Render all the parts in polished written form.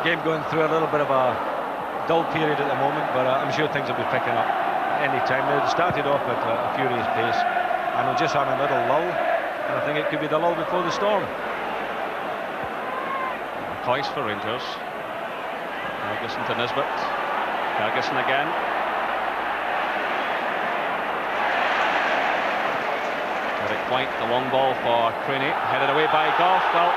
Game going through a little bit of a dull period at the moment, but I'm sure things will be picking up any time. They started off at a furious pace, and we're just on a little lull, and I think it could be the lull before the storm. McCoist for Rangers. Ferguson to Nisbet. Ferguson again. Eric White, the long ball for Craney, headed away by Goff. Well,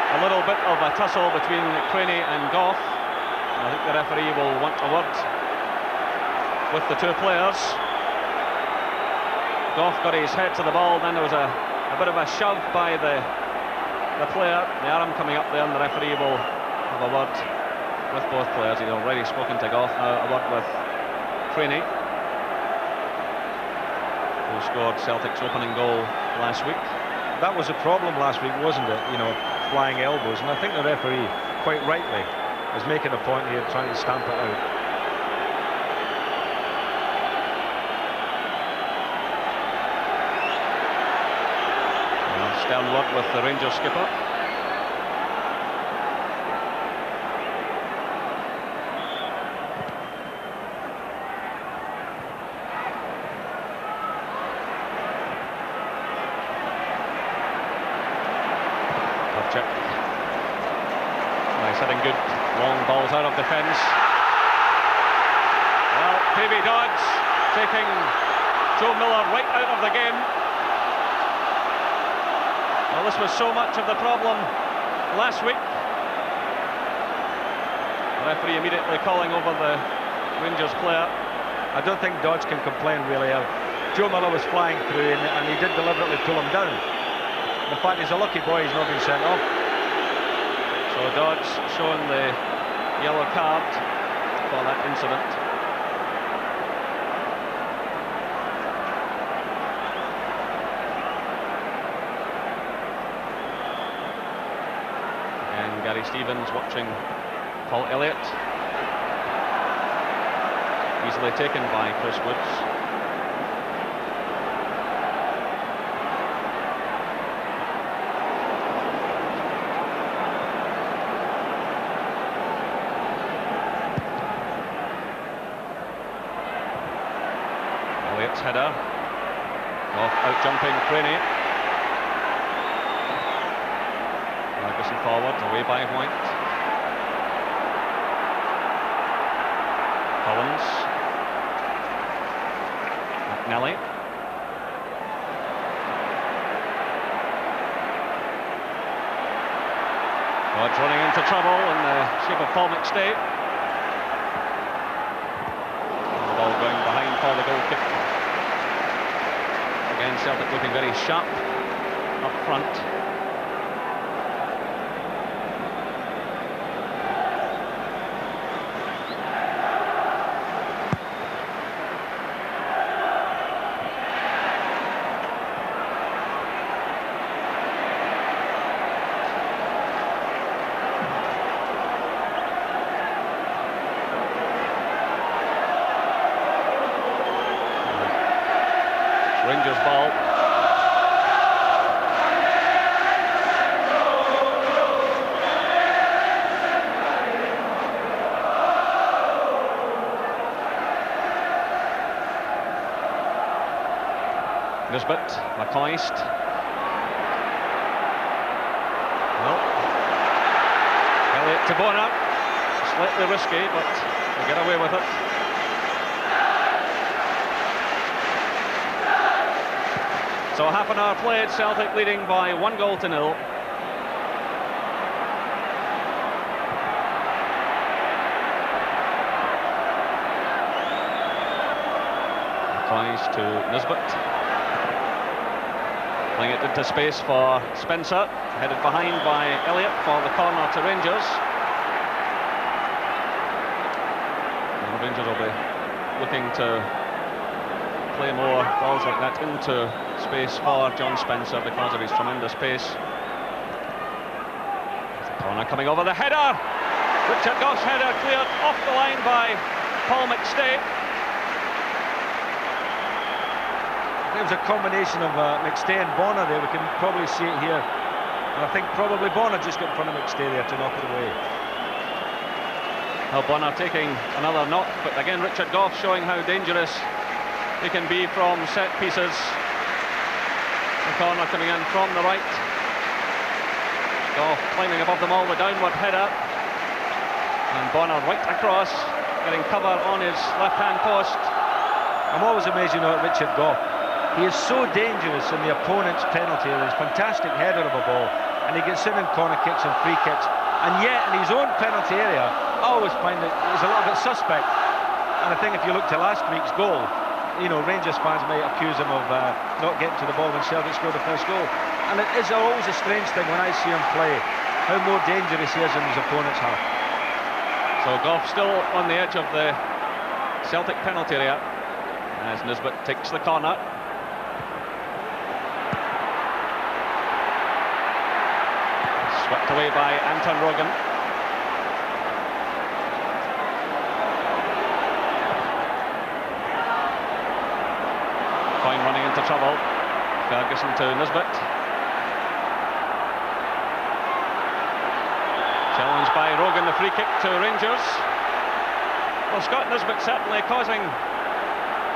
a little bit of a tussle between Craney and Goff. I think the referee will want a word with the two players. Goff got his head to the ball, then there was a bit of a shove by the player, the arm coming up there, and the referee will have a word with both players. He's already spoken to Goff, now a word with Craney, who scored Celtic's opening goal last week. That was a problem last week, wasn't it? You know, flying elbows, and I think the referee, quite rightly, is making a point here, trying to stamp it out. Stern word with the Rangers skipper. Check. Nice hitting, good long balls out of defence. Well, Davy Dodds taking Joe Miller right out of the game. Well, this was so much of the problem last week. The referee immediately calling over the Rangers player. I don't think Dodds can complain really. Joe Miller was flying through, and he did deliberately pull him down. The fact he's a lucky boy he's not been sent off. So Dodds showing the yellow card for that incident. And Gary Stevens watching Paul Elliott. Easily taken by Chris Woods. Header off out jumping Craney. Ferguson forward, away by White. Collins. McNally. Dodds running into trouble in the shape of Paul McStay. The ball going behind for the goal kick. Again, Celtic looking very sharp up front. Rangers ball. Nisbet, McCoist. Well, Elliott to Bonner. Slightly risky, but they get away with it. So half an hour played, Celtic leading by 1-0. McCoist to Nisbet. Playing it into space for Spencer, headed behind by Elliott for the corner to Rangers. And the Rangers will be looking to play more balls like that into space for John Spencer because of his tremendous pace. The corner coming over the header. Richard Goff's header cleared off the line by Paul McStay. It was a combination of McStay and Bonner there. We can probably see it here. And I think probably Bonner just got in front of McStay there to knock it away. Well, Bonner taking another knock, but again Richard Gough showing how dangerous he can be from set pieces. The corner coming in from the right. Gough climbing above them all, the downward header. And Bonner right across, getting cover on his left-hand post. I'm always amazed, you know, at Richard Gough. He is so dangerous in the opponent's penalty area. He's a fantastic header of a ball, and he gets in corner kicks and free kicks. And yet, in his own penalty area, I always find that he's a little bit suspect. And I think if you look to last week's goal, you know, Rangers fans may accuse him of not getting to the ball when Celtic scored the first goal. And it is always a strange thing when I see him play, how more dangerous he is in his opponent's half. So Gough still on the edge of the Celtic penalty area as Nisbet takes the corner. Swept away by Anton Rogan. Coyne running into trouble. Ferguson to Nisbet. Challenged by Rogan, the free kick to Rangers. Well, Scott Nisbet certainly causing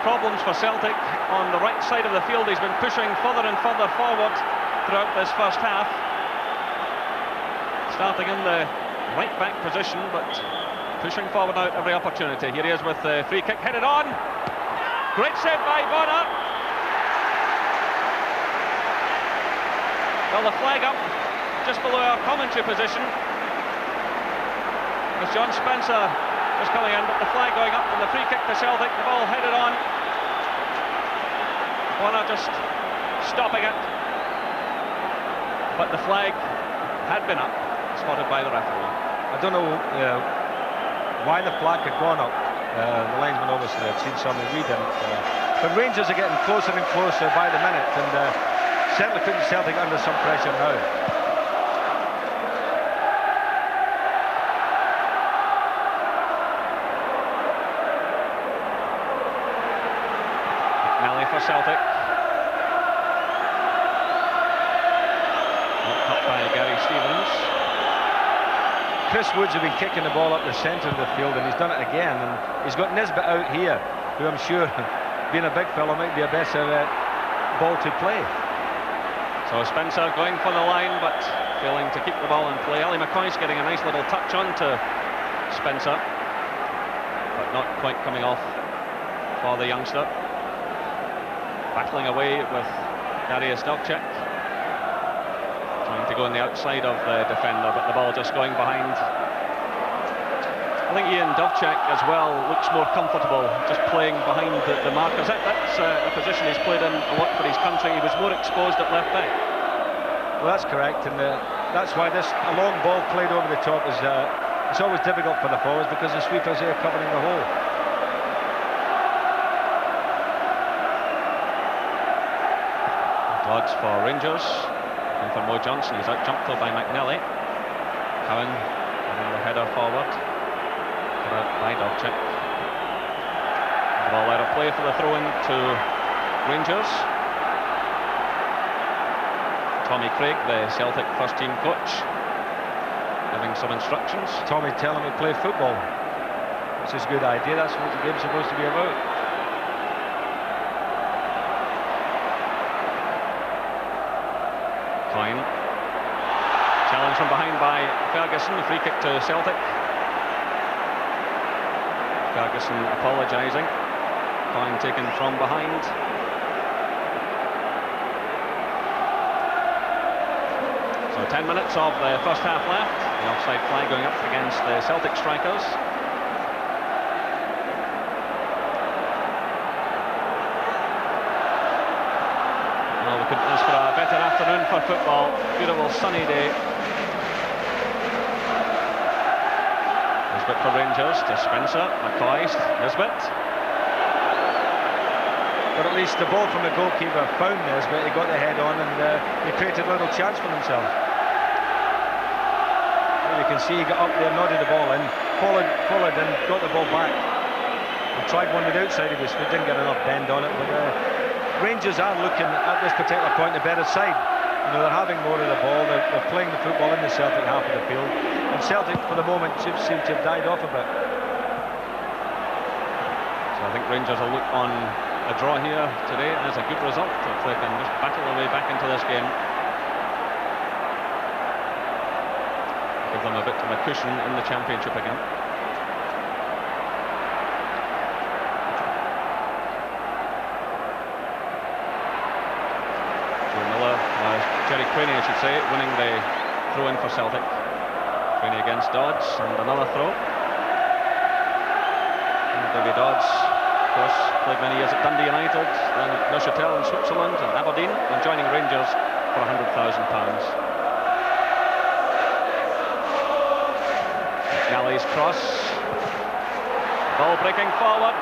problems for Celtic on the right side of the field. He's been pushing further and further forward throughout this first half. Starting in the right back position, but pushing forward out every opportunity. Here he is with the free kick headed on. Great save by Bonner. Well, the flag up just below our commentary position. As John Spencer is coming in, but the flag going up and the free kick to Celtic, the ball headed on. Bonner just stopping it. But the flag had been up, spotted by the referee. I don't know why the flag had gone up. The linesman obviously had seen something we didn't. But Rangers are getting closer and closer by the minute, and certainly putting Celtic under some pressure now. McNally for Celtic. Knocked up by Gary Stevens. Chris Woods has been kicking the ball up the centre of the field, and he's done it again. And he's got Nisbet out here, who I'm sure, being a big fellow, might be a better ball to play. So Spencer going for the line, but failing to keep the ball in play. Ali McCoy's getting a nice little touch on to Spencer, but not quite coming off for the youngster. Battling away with Darius Dovcek. Trying to go on the outside of the defender, but the ball just going behind. I think Ian Dovcek as well looks more comfortable just playing behind the markers. That's a position he's played in a lot for his country. He was more exposed at left back. Well, that's correct, and that's why a long ball played over the top is it's always difficult for the forwards, because the sweepers here covering the hole. Odds for Rangers. And for Mo Johnson, he's out jumped though by McNally. Cowan having the header forward. Put out by Dovcek. The ball out of play for the throw-in to Rangers. Tommy Craig, the Celtic first-team coach, giving some instructions. Tommy telling him to play football, which is a good idea. That's what the game's supposed to be about. Coyne. Challenge from behind by Ferguson. The free kick to Celtic. Ferguson apologising. Coyne taken from behind. So 10 minutes of the first half left. The offside flag going up against the Celtic strikers. Well, we couldn't ask for a better afternoon for football. Beautiful sunny day. Nisbet for Rangers to Spencer. McCoy, Nisbet. But at least the ball from the goalkeeper found Nisbet. He got the head on, and he created a little chance for himself. You can see he got up there, nodded the ball in, followed and got the ball back. He tried one with the outside of his foot, didn't get enough bend on it, but Rangers are looking at this particular point the better side. You know, they're having more of the ball, they're playing the football in the Celtic half of the field, and Celtic for the moment seem to have died off a bit. So I think Rangers will look on a draw here today as a good result if they can just battle their way back into this game. Give them a bit of a cushion in the Championship again. Jerry Craney, I should say, winning the throw-in for Celtic. Craney against Dodds, and another throw. And Davy Dodds, of course, played many years at Dundee United, then at Neuchâtel in Switzerland, and Aberdeen, and joining Rangers for £100,000. Galley's cross. Ball breaking forward.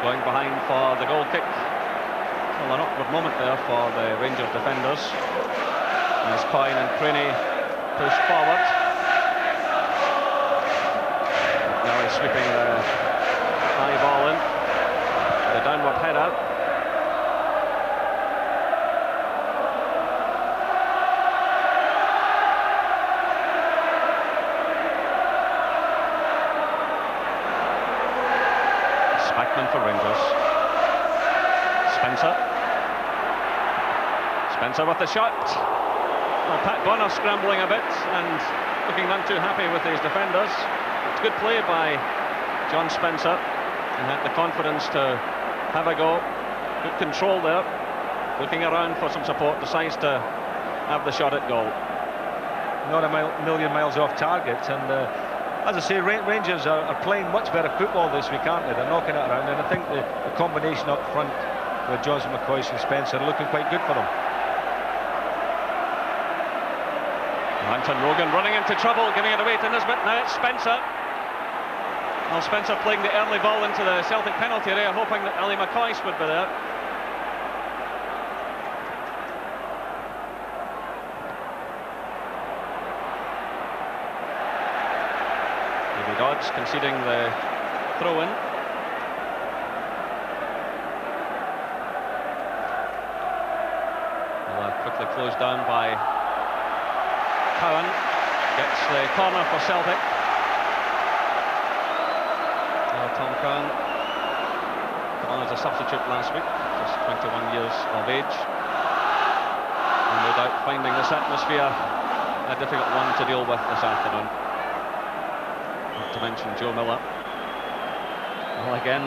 Going behind for the goal kick. Well, an awkward moment there for the Rangers defenders. As Coyne and Craney push forward. Now he's sweeping the high ball in. The downward header. Spackman for Rangers. Spencer with the shot. Well, Pat Bonner scrambling a bit and looking none too happy with his defenders. It's good play by John Spencer, and had the confidence to have a go. Good control there. Looking around for some support, decides to have the shot at goal. Not a million miles off target, and as I say, Rangers are playing much better football this week, aren't they? They're knocking it around, and I think the combination up front with Johnson, McCoy and Spencer are looking quite good for them. Anton Rogan running into trouble, giving it away to Nisbet. Now it's Spencer. Well, Spencer playing the early ball into the Celtic penalty area, hoping that Ali McCoy would be there. Davy Dodds conceding the throw-in. Quickly closed down by Cowan. Gets the corner for Celtic. Tom Cowan came on as a substitute last week, just 21 years of age, and no doubt finding this atmosphere a difficult one to deal with this afternoon. Not to mention Joe Miller. Well, again,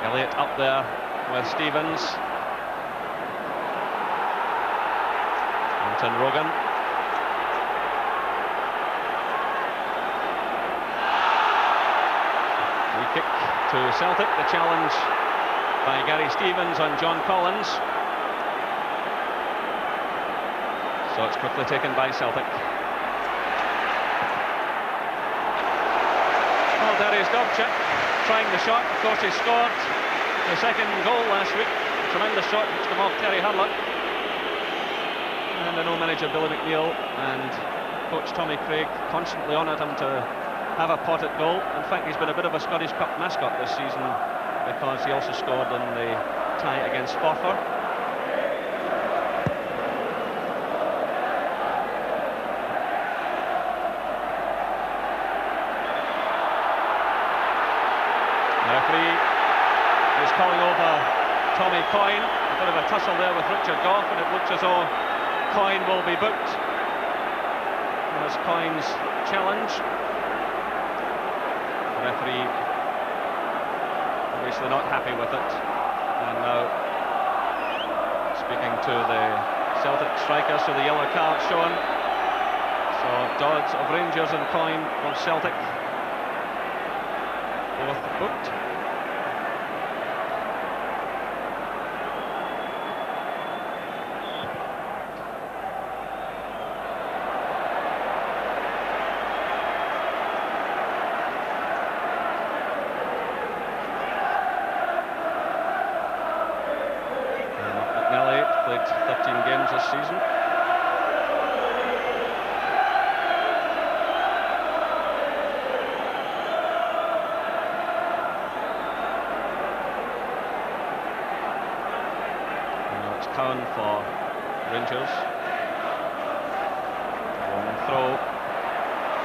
Elliott up there with Stevens. Anton Rogan. Free kick to Celtic. The challenge by Gary Stevens on John Collins. So it's quickly taken by Celtic. Well, Darius Dobchik trying the shot. Of course, he scored the second goal last week. Tremendous shot which came off Terry Hurlock. And I know manager Billy McNeil and coach Tommy Craig constantly honoured him to have a pot at goal. In fact, he's been a bit of a Scottish Cup mascot this season because he also scored in the tie against Forfar. The referee is calling over Tommy Coyne. A bit of a tussle there with Richard Gough, and it looks as though Coyne will be booked. There's Coyne's challenge. The referee obviously not happy with it, and now speaking to the Celtic striker, so the yellow card shown. So Dodds of Rangers and Coyne of Celtic, both booked. Played 13 games this season. And now it's Cowan for Rangers. Long throw.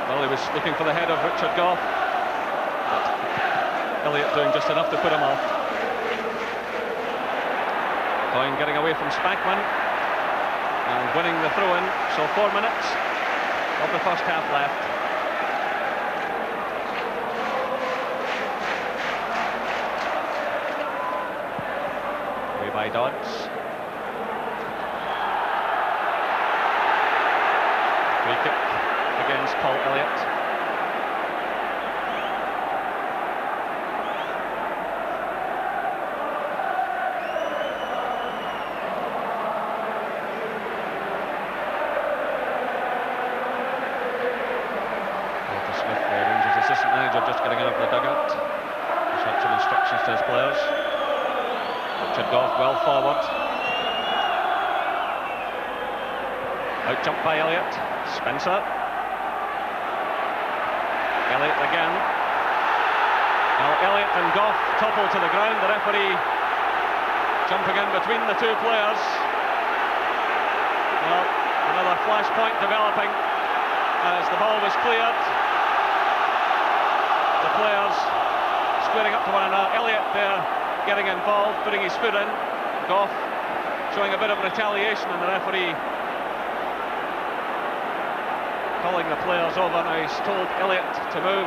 Well, he was looking for the head of Richard Gough. Elliott doing just enough to put him off. Coyne getting away from Spackman and winning the throw-in. So 4 minutes of the first half left. Away by Dodds. Free kick against Paul Elliott. Just getting out of the dugout. He's had some instructions to his players. Richard Goff well forward. Out jump by Elliott. Spencer. Elliott again. Now Elliott and Goff topple to the ground. The referee jumping in between the two players. Well, another flashpoint developing as the ball was cleared. The players squaring up to one another. Elliott there getting involved, putting his foot in. Goff showing a bit of retaliation, and the referee calling the players over. Now he's told Elliott to move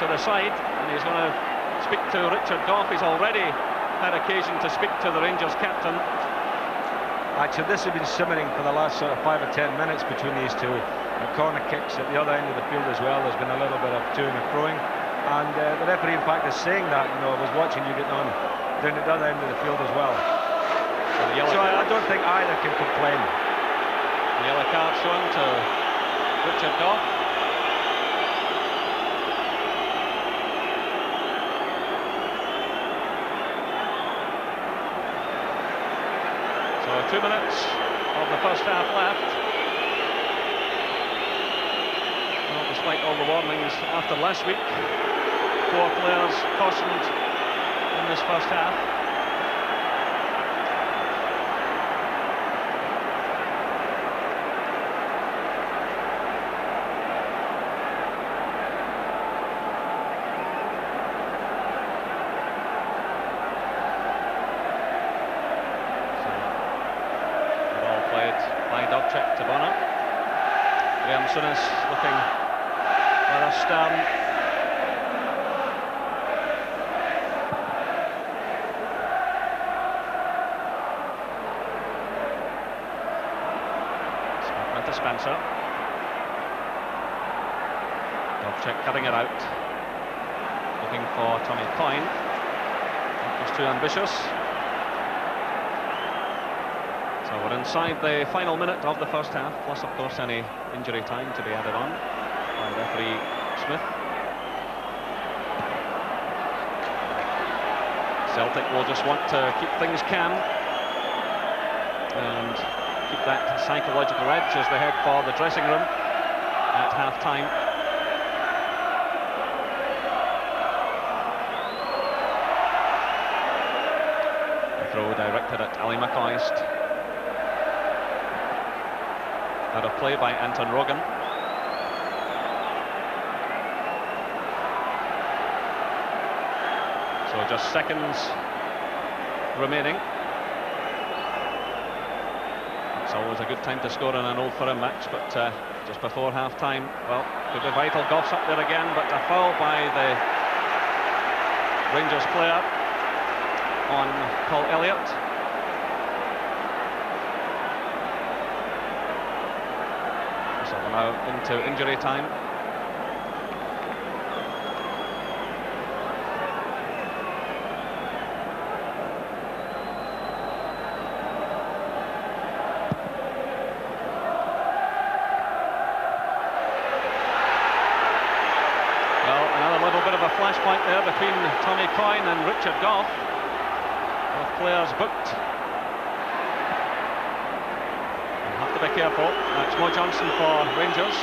to the side, and he's going to speak to Richard Goff. He's already had occasion to speak to the Rangers captain. Actually, this has been simmering for the last sort of 5 or 10 minutes between these two. The corner kicks at the other end of the field as well. There's been a little bit of toing and froing. And the referee, in fact, is saying that, you know, I was watching you get on down at the other end of the field as well. So I don't think either can complain. The yellow card shown to Richard Goff. So 2 minutes of the first half left. Well, despite all the warnings after last week, 4 players cautioned in this first half. So, the ball played by Dubček to Bonner. Graham Souness looking rather stern. Spencer. Dubček cutting it out. Looking for Tommy Coyne. That was too ambitious. So we're inside the final minute of the first half, plus of course any injury time to be added on by referee Smith. Celtic will just want to keep things calm and keep that psychological edge as they head for the dressing room at half-time. The throw directed at Ali McCoist. Out of play by Anton Rogan. So just seconds remaining. It's always a good time to score in an Old Firm match, but just before half-time, well, could be vital. Goff's up there again, but a foul by the Rangers player on Paul Elliott. So we're now into injury time. Flashpoint there between Tommy Coyne and Richard Goff. Both players booked. We'll have to be careful. That's Mo Johnson for Rangers.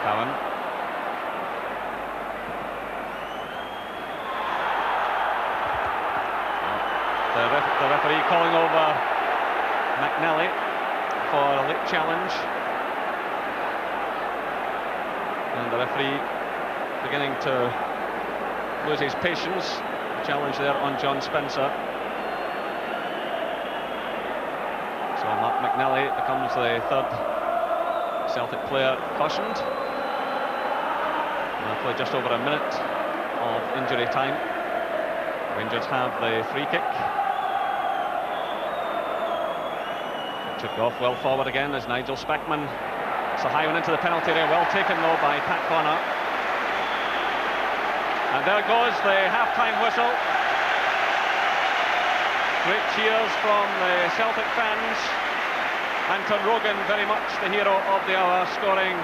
Cowan. The referee calling over McNally for a late challenge. And the referee beginning to lose his patience. Challenge there on John Spencer. So Mark McNally becomes the third Celtic player cautioned. And after just over a minute of injury time, Rangers have the free kick. Richard Gough well forward again as Nigel Speckman. It's a high one into the penalty area, well taken though by Pat Bonner. And there goes the half-time whistle. Great cheers from the Celtic fans. Anton Rogan very much the hero of the hour, scoring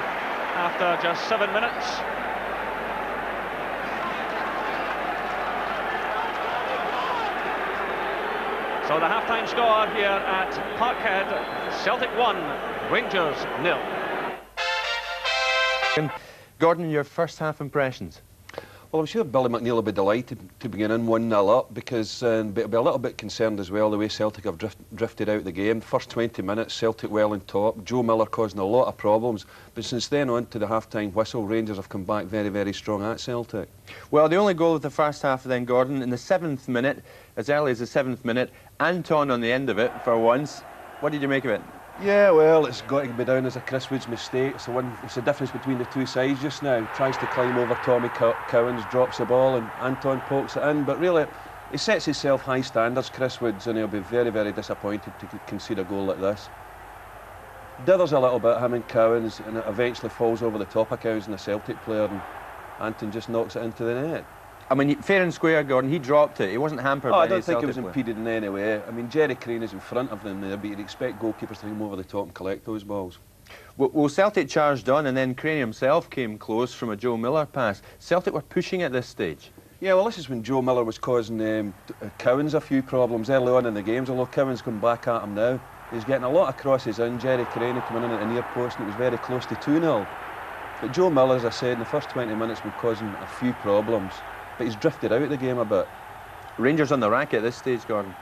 after just 7 minutes. So the half-time score here at Parkhead, Celtic 1, Rangers 0. Gordon, your first half impressions? Well, I'm sure Billy McNeil will be delighted to begin in 1-0 up, because but he'll be a little bit concerned as well the way Celtic have drifted out of the game. First 20 minutes, Celtic well on top, Joe Miller causing a lot of problems, but since then on to the half-time whistle, Rangers have come back very, very strong at Celtic. Well, the only goal of the first half then, Gordon, in the 7th minute, as early as the 7th minute, Anton on the end of it for once. What did you make of it? Yeah, well, it's got to be down as a Chris Wood's mistake. It's the difference between the two sides just now. Tries to climb over Tommy Cowans, drops the ball, and Anton pokes it in. But really, he sets himself high standards, Chris Woods, and he'll be very, very disappointed to concede a goal like this. Dithers a little bit, him and Cowans, and it eventually falls over the top of Cowans and a Celtic player, and Anton just knocks it into the net. I mean, fair and square, Gordon, he dropped it. He wasn't hampered by I any don't think Celtic it was player. impeded in any way. I mean, Jerry Crane is in front of them there, but you'd expect goalkeepers to come over the top and collect those balls. Well, Celtic charged on, and then Crane himself came close from a Joe Miller pass. Celtic were pushing at this stage. Yeah, well, this is when Joe Miller was causing Cowans a few problems early on in the games, although Cowans come back at him now. He's getting a lot of crosses in. Jerry Crane coming in at the near post, and it was very close to 2-0. But Joe Miller, as I said, in the first 20 minutes, been causing a few problems. But he's drifted out of the game a bit. Rangers on the rack at this stage, Gordon.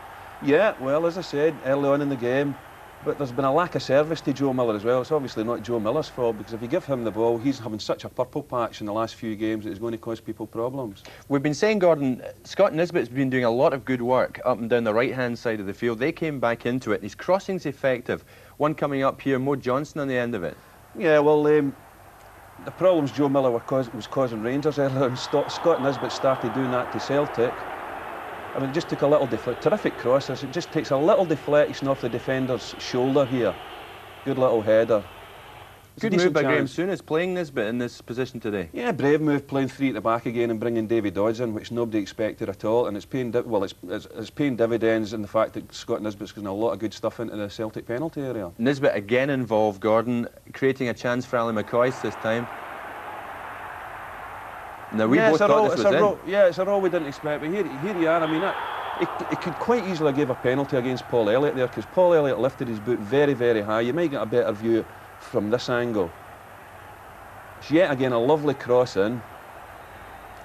Yeah, well, as I said, early on in the game, but there's been a lack of service to Joe Miller as well. It's obviously not Joe Miller's fault, because if you give him the ball, he's having such a purple patch in the last few games that it's going to cause people problems. We've been saying, Gordon, Scott Nisbet's been doing a lot of good work up and down the right-hand side of the field. They came back into it. His crossing's effective. One coming up here, Mo Johnson on the end of it. Yeah, well, the problems Joe Miller was causing Rangers earlier, and Scott Nisbet started doing that to Celtic. I mean, it just took a little terrific crosses. It just takes a little deflection off the defender's shoulder here. Good little header. Good move by Graham Souness playing Nisbet in this position today. Yeah, brave move, playing three at the back again and bringing Davy Dodds in, which nobody expected at all. And it's paying it's paying dividends in the fact that Scott Nisbet's getting a lot of good stuff into the Celtic penalty area. Nisbet again involved, Gordon, creating a chance for Ali McCoist this time. Now we both thought this was in. Yeah, it's a roll we didn't expect, but here you are. I mean, it could quite easily give a penalty against Paul Elliott there, because Paul Elliott lifted his boot very, very high. You might get a better view from this angle. It's yet again a lovely cross in.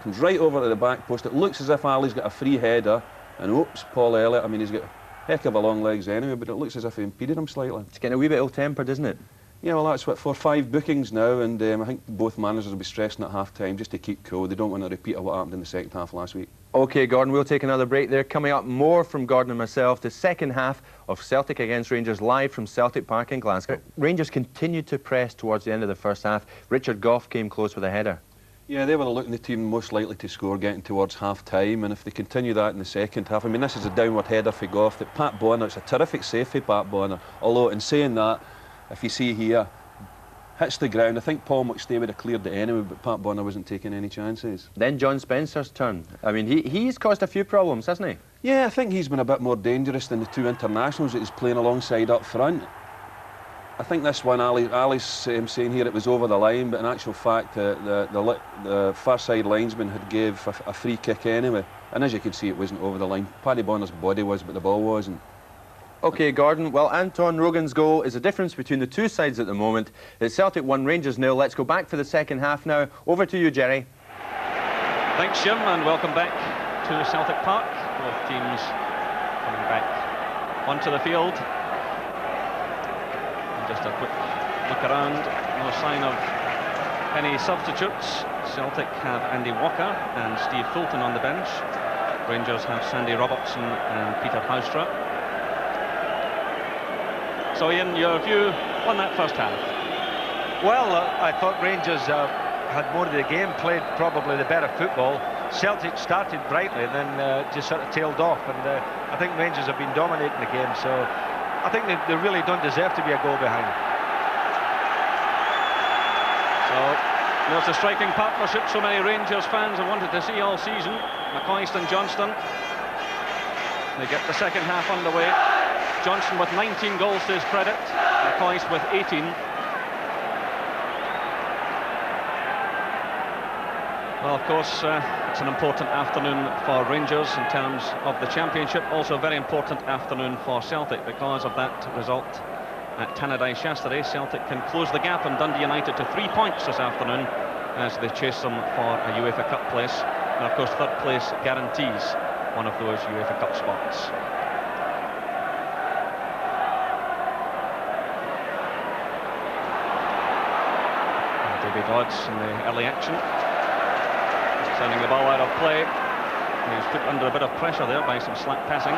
Comes right over to the back post. It looks as if Ali's got a free header, and oops, Paul Elliott. I mean, he's got a heck of a long legs anyway, but it looks as if he impeded him slightly. It's getting a wee bit ill-tempered, isn't it? Yeah, well, that's what, for 5 bookings now, and I think both managers will be stressing at half-time just to keep cool. They don't want a repeat of what happened in the second half last week. OK, Gordon, we'll take another break there. Coming up, more from Gordon and myself, the second half of Celtic against Rangers, live from Celtic Park in Glasgow. Rangers continued to press towards the end of the first half. Richard Gough came close with a header. Yeah, they were looking the team most likely to score getting towards half-time, and if they continue that in the second half, I mean, this is a downward header for Gough. That Pat Bonner, it's a terrific save for Pat Bonner, although in saying that, if you see here, hits the ground. I think Paul McStay would have cleared it anyway, but Pat Bonner wasn't taking any chances. Then John Spencer's turn. I mean, he's caused a few problems, hasn't he? Yeah, I think he's been a bit more dangerous than the two internationals that he's playing alongside up front. I think this one, Ali's saying here it was over the line, but in actual fact, the far side linesman had gave a free kick anyway. And as you can see, it wasn't over the line. Paddy Bonner's body was, but the ball wasn't. OK, Gordon, well, Anton Rogan's goal is the difference between the two sides at the moment. It's Celtic 1, Rangers 0. Let's go back for the second half now. Over to you, Jerry. Thanks, Jim, and welcome back to Celtic Park. Both teams coming back onto the field. And just a quick look around. No sign of any substitutes. Celtic have Andy Walker and Steve Fulton on the bench. Rangers have Sandy Robertson and Peter Haustra. So Ian, your view on that first half? Well, I thought Rangers had more of the game, played probably the better football. Celtic started brightly and then just sort of tailed off, and I think Rangers have been dominating the game, so I think they really don't deserve to be a goal behind. So there's a striking partnership so many Rangers fans have wanted to see all season. McCoist and Johnston. They get the second half underway. Johnston with 19 goals to his credit, McCoist with 18. Well, of course, it's an important afternoon for Rangers in terms of the championship. Also a very important afternoon for Celtic because of that result at Tannadice yesterday. Celtic can close the gap on Dundee United to 3 points this afternoon as they chase them for a UEFA Cup place. And of course, third place guarantees one of those UEFA Cup spots. And David Odds in the early action, sending the ball out of play. He was put under a bit of pressure there by some slack passing.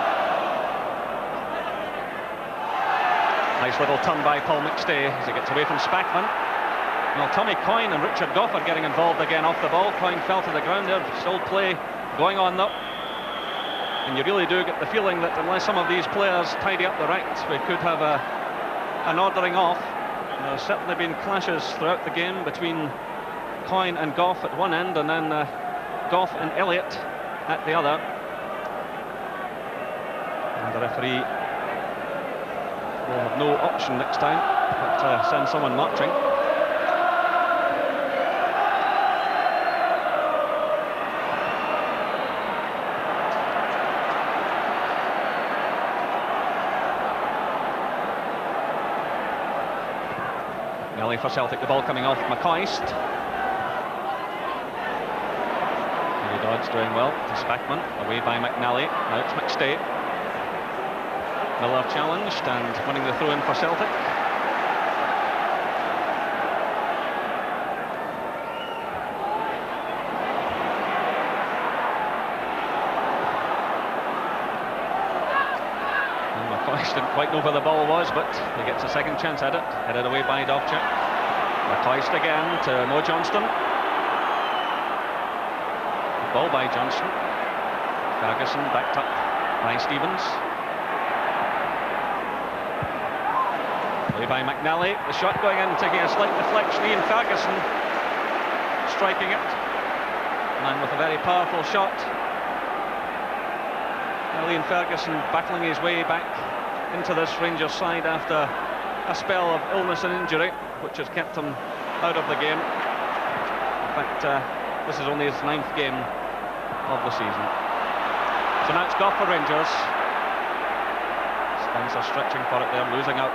Nice little turn by Paul McStay as he gets away from Spackman. Well, Tommy Coyne and Richard Goff are getting involved again off the ball. Coyne fell to the ground there, still play going on though. And you really do get the feeling that unless some of these players tidy up the ranks, we could have an ordering off. There's certainly been clashes throughout the game between Coyne and Goff at one end, and then Goff and Elliott at the other. And the referee will have no option next time but send someone marching. Nelly for Celtic, the ball coming off McCoist. Dodds doing well to Spackman, away by McNally. Now it's McStay. Miller challenged and winning the throw-in for Celtic. And McCoist didn't quite know where the ball was, but he gets a second chance at it. Headed away by Dovchik. McCoist again to Mo Johnston. Ball by Johnston. Ferguson backed up by Stevens. Play by McNally. The shot going in, taking a slight deflection. Ian Ferguson striking it. And with a very powerful shot. Ian Ferguson battling his way back into this Rangers side after a spell of illness and injury, which has kept him out of the game. In fact, this is only his 9th game of the season. So now it's Goff for Rangers. Spencer stretching for it there, losing out.